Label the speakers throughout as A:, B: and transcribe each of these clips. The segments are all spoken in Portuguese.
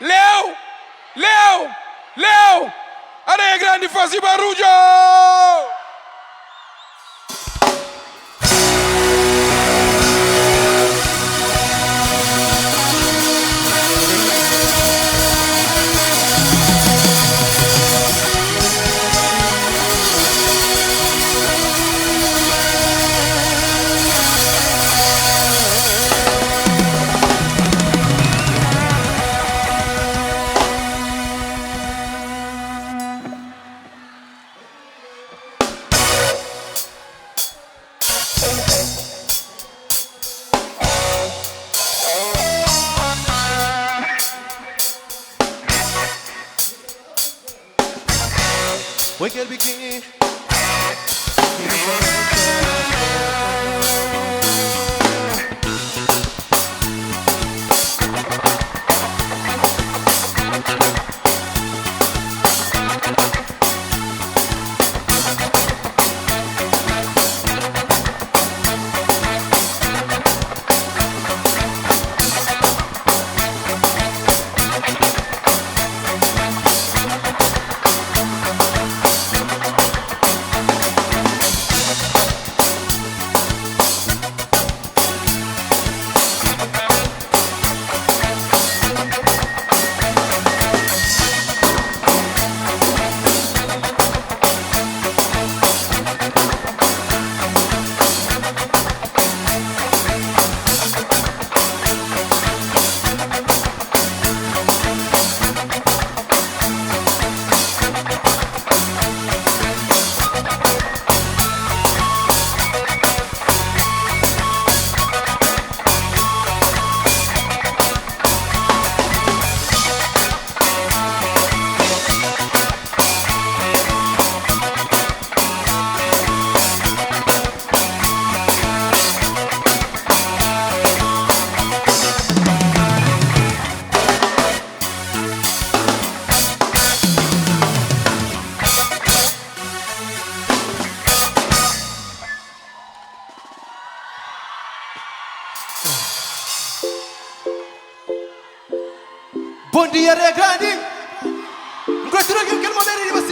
A: Léo! Léo! Léo! Areia Grande, faz barulho!
B: When can begin? Bom dia, Areia Grande! Gostou daquilo que ele mandou de você,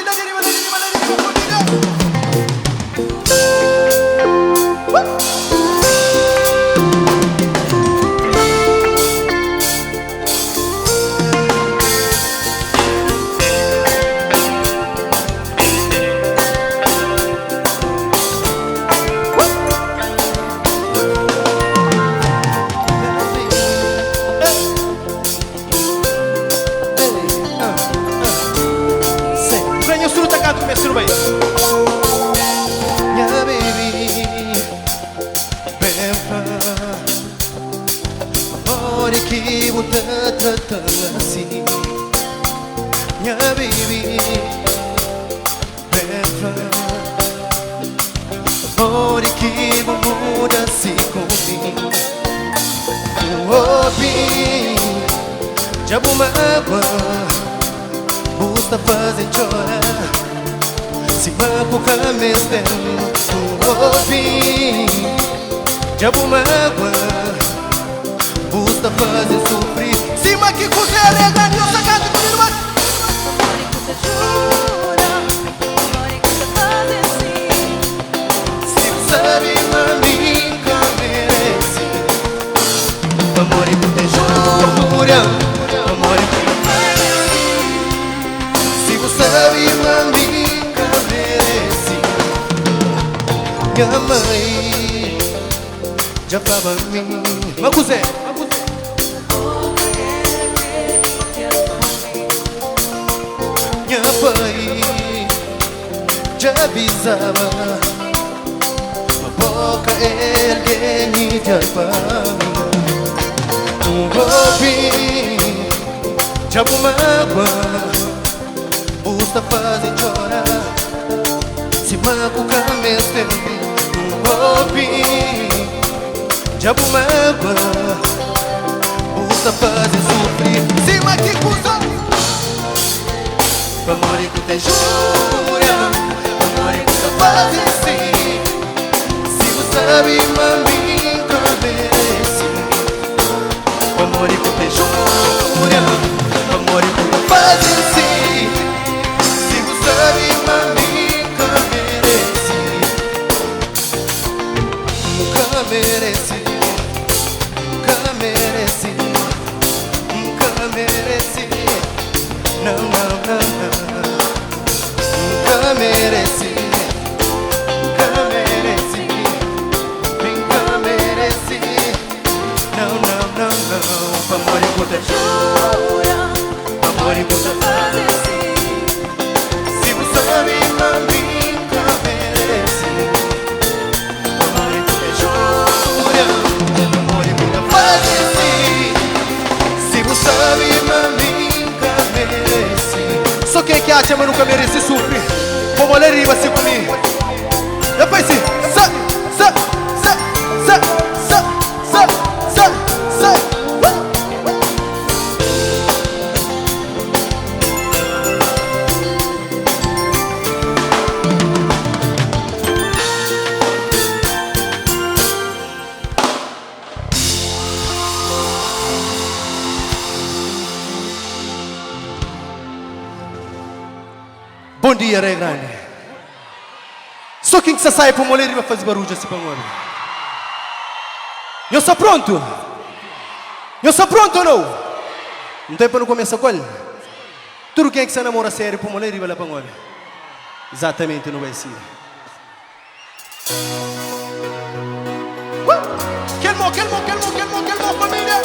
B: tudo bem. Minha baby, vem cá. Amor que você trata assim. Minha baby, vem cá. Amor que muda assim comigo. Oh, bem, já vou mágoa, busta fazer chorar. Se mago camestem, ouvi. Já vou mágoa, busta fazer sofrer. Se maqui cozer Areia Grande, eu sacado com o irmão.
C: Amor que você jura, amor que você faz assim.
B: Se você sabe, mami, que merece. Amor que você jura, amor que você faz assim. Se você sabe, mami, minha mãe já falava a mim. Macuzé, minha pai já avisava. A boca ergue de alfama. Já vou mágoa, busta fazem chorar. Se mago camestem, já vou mágoa, busta fazer sofrer. Se maqui cusa, amor que te jura, amor que te faz assim. Se você sabe, mami, que merece. Amor que te jura, amor
C: jura,
B: amor encontra
C: fazer sim.
B: se você sabe, mami, nunca merece. Amor encontra jura, amor encontra fazer sim. Se você sabe, mami, nunca merece. Só quem que acha, mas nunca merece sofrer. Vamos olhar riba assim comigo. Depois sim. Bom dia, Rei Grande. Só quem que você sai para mulher e vai fazer barulho assim para o homem. Eu sou pronto. Eu sou pronto ou não? Não tem para não começar com ele. Tudo quem que você namora sério para mulher e vai lá para o homem. Exatamente, não vai ser. Calma, família.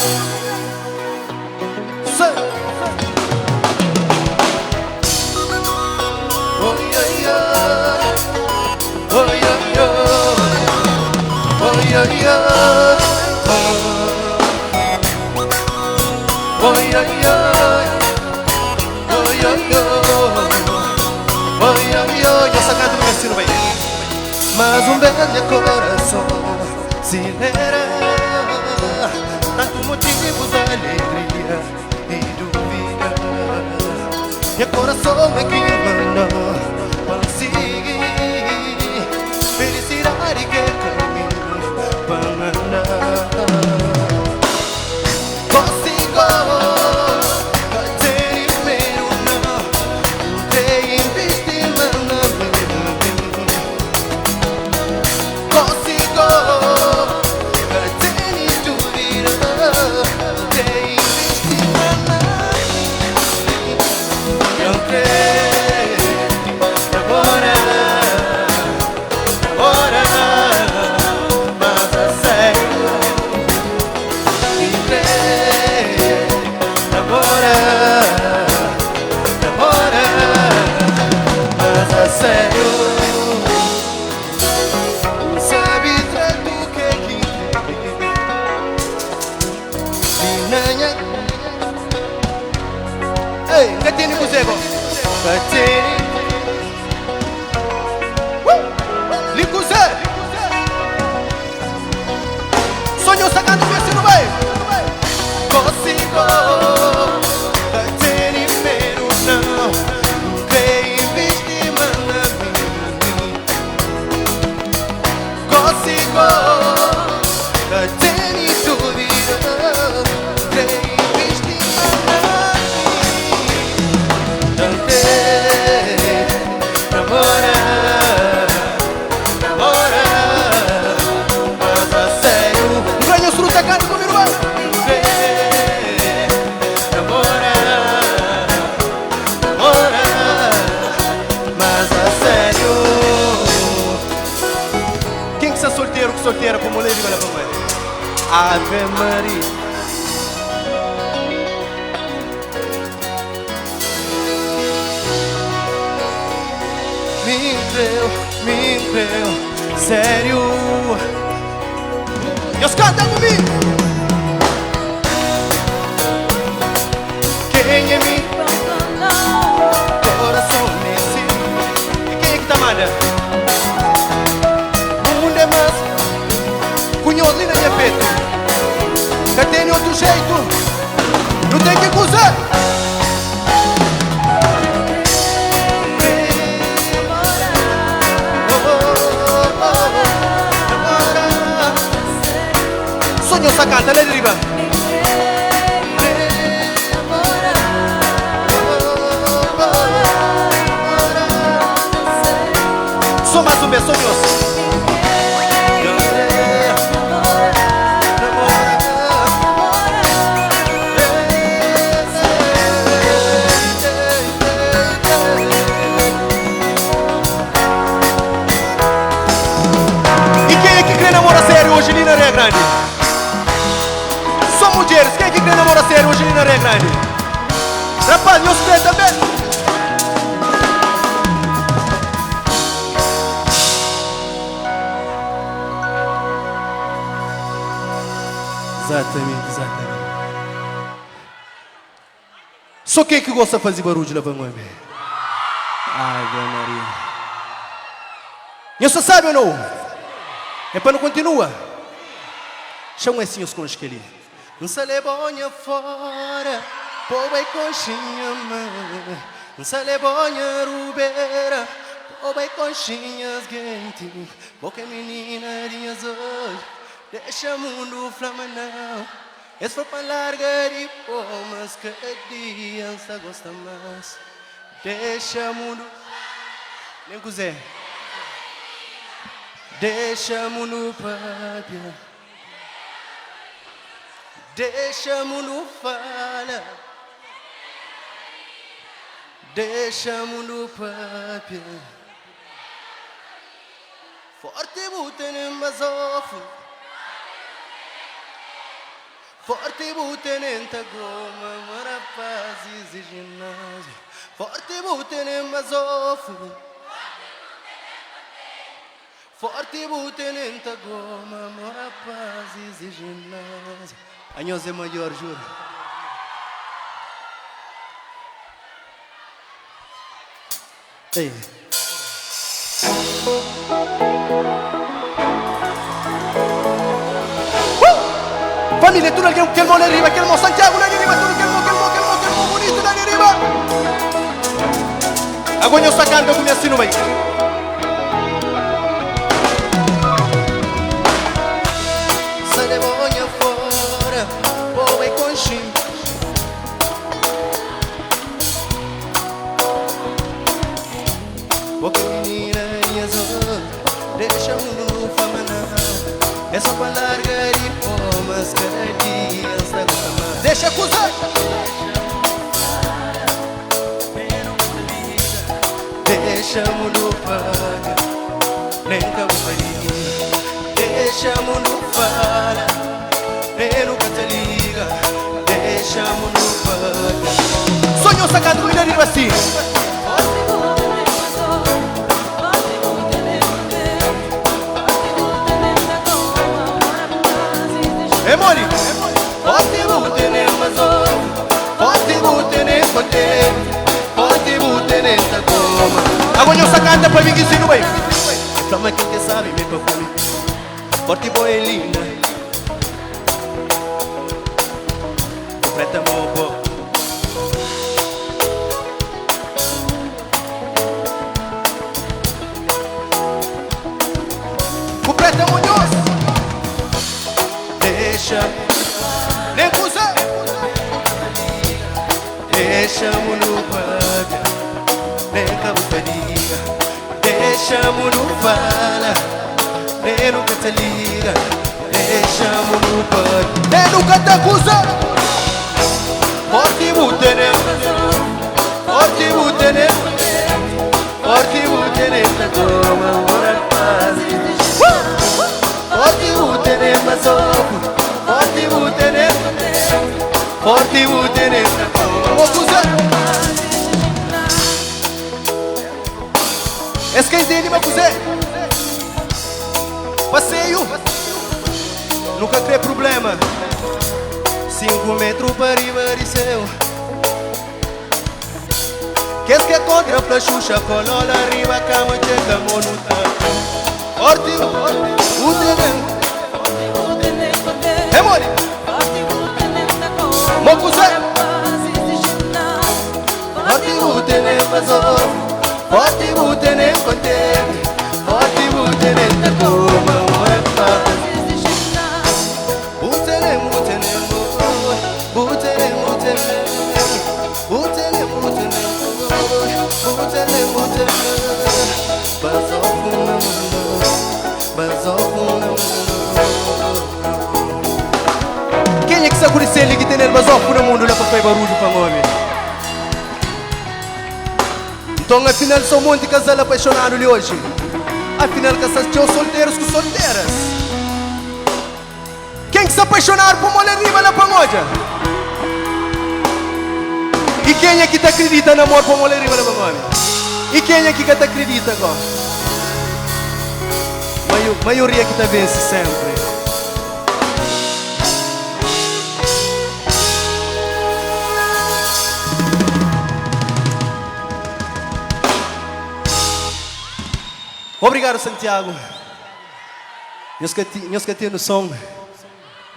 B: Essa canto me ensino bem. Mas belo coração acelera, tanto motivo de alegria e dúvida. E coração é que não consigo felicidade que caminho para andar. Consigo ter primeiro não ter investimento. Consigo ter dúvida, ter investimento. Não creio agora, mas a sério. Sério, sabe tanto que Dinanya. Ei, gatini musego. Gatini. Likuse. Sonho sacando me ensino bem. Consigo. Gatini pero não. Solteira para mulher e vai levar mulher. Ave Maria. Me creu, sério. E os caras comigo. Quem é mim? Coração nesse. E quem é que tá manda? Onde mais? Cunhozinho na minha peito. Já tem outro jeito. Não tem que acusar. Sonho sacata, né, deriva? Só mais um beijo, sonhos. Hoje ali na Areia Grande. Só mulheres, quem é que quer namorar sério hoje ali na Areia Grande? grande. Rapaz, meus pés também. Exatamente, exatamente. Só quem que gosta de fazer barulho lá, vamos ver. Ai, Ave Maria. E você sabe ou não? É para não continuar. Chama assim os contos que ele. Não se lebonha fora, povo e conchinha, mãe. Não se lebonha rubeira, povo e conchinhas quente. Boca menina de azul, deixa mundo flamanão. Esse foi para largar e pôr, mas cada dia você gosta mais. Deixa mundo. Nem quiser. Deixa mundo papia. Deixa mundo fala. Deixa mundo papia. Forte buten mazofo. Forte buten goma, marapazes e ginásio. Forte buten mazofo. Forte buten goma, marapazes e ginásio. Anhos é maior, juro. Ei. Família, tudo aquele que ele arriba, aquele mo Santiago lá arriba, tudo aquele mo bonito lá arriba. Agora eu sacando com minha sino bem. Sai bonha fora, boa e conchinha. Boca menina e azul, deixa no famanão. É só pra largar e pôr, mas cada dia está gostando. Deixa acusar. Deixa-mo no paga, nem cabo faria. Deixa-mo no fala, nem nunca te liga. Deixa-mo no paga. Sonho sacado com ele assim. Mori, forte butene mazo, forte butene pote, forte butene tagoma. Agora eu sacando para mim que ensino bem. Flama que sabe me perfume, forte boelina, preta mobo. Preta Munhoz. Deixa, nem usa. Deixa-mo no paga, nem cabo faria. Deixa-mo no fala, nem nunca te liga. Deixa-mo no paga, nem nunca te acusa. Forte butene, forte butene, forte butene, tá como ora paz. Forte butene, mas forte butene, forte butene, vou usar. Esse que é dele, mas usar. Passeio, nunca crê problema. 5 metros para riba de céu. Qu'est-ce que contra a Xuxa, colola arriba, cama chega monuta. Forte butene. Emori, Mokusa, forte butene mazo, forte butene contente, forte butene tagoma morepa. Butene butene butene butene butene butene butene butene bazofuna bazofuna. Quem é que sabe se ele que tem bazofuna no mundo lá para fazer barulho para o homem? Então afinal são um monte de casal apaixonado de hoje. Afinal casais de solteiros com solteiras. Quem que se apaixonar por mulher riba lá para hoje? E quem é que te acredita no amor para mulher e para homem? E quem é que te acredita agora? Maioria que te vence sempre. Obrigado, Santiago. Nós que temos noção,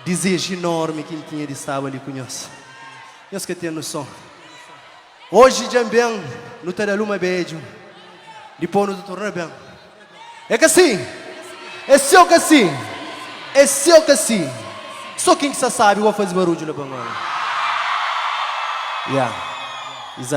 B: desejo enorme que ele tinha de estar ali com nós. Nós que temos noção. Hoje também, no Tadaluma Beijo, depois no torneio bem. É que assim, é seu que assim, é seu que assim. Só quem que sabe vai fazer barulho na banana. Yeah, exato.